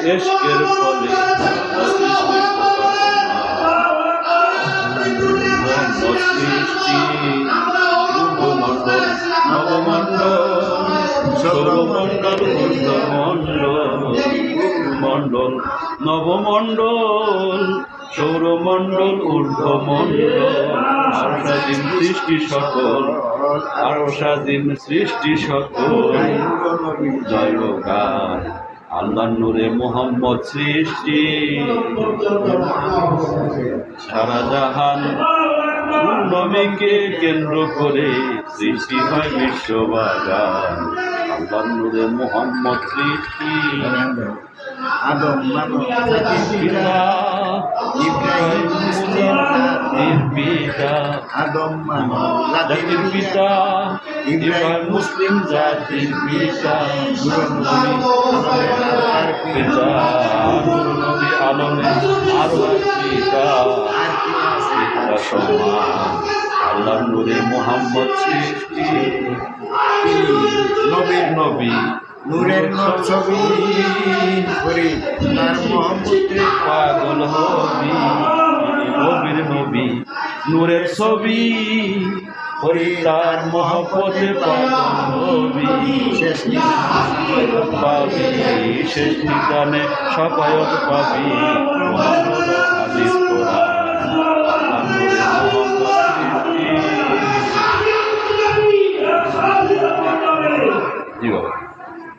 এশকের ফলে সৃষ্টি নবমণ্ডল সৌরমণ্ডল ঊর্ধ্বমণ্ডল নবমণ্ডল সৌরমণ্ডল ঊর্ধ্বমণ্ডল আরো স্বাধীন সৃষ্টি সকল আরো স্বাধীন সৃষ্টি সকল জয়গান আল্লাহ নূরে মোহাম্মদ সৃষ্টি সারা জাহান নবীকে কেন্দ্র করে সৃষ্টি হয় বিশ্ববাগান আল্লাহ নূরে মোহাম্মদ সৃষ্টি আদম পিতা ইব্রাহিম মুসলিম পিতা আদম জাতির পিতা ইব্রাহিম মুসলিম জাতির পিতা পিতা নবী আলমের আরো পিতা পিতা সমান আল্লাহ নূরে মোহাম্মদ সৃষ্টি নবীর নবী নূরের ছবি করি তার মোহাম্মদকে পাগল হবি নবীর নবী নূরের ছবি করি তার মহব্বতে পাগল হবি শেষ পাবি শেষ নিদানে সাফায়াত পাবি হাদিস কোরআন আল্লাহ নূরে মোহাম্মদ সৃষ্টি জি বাবা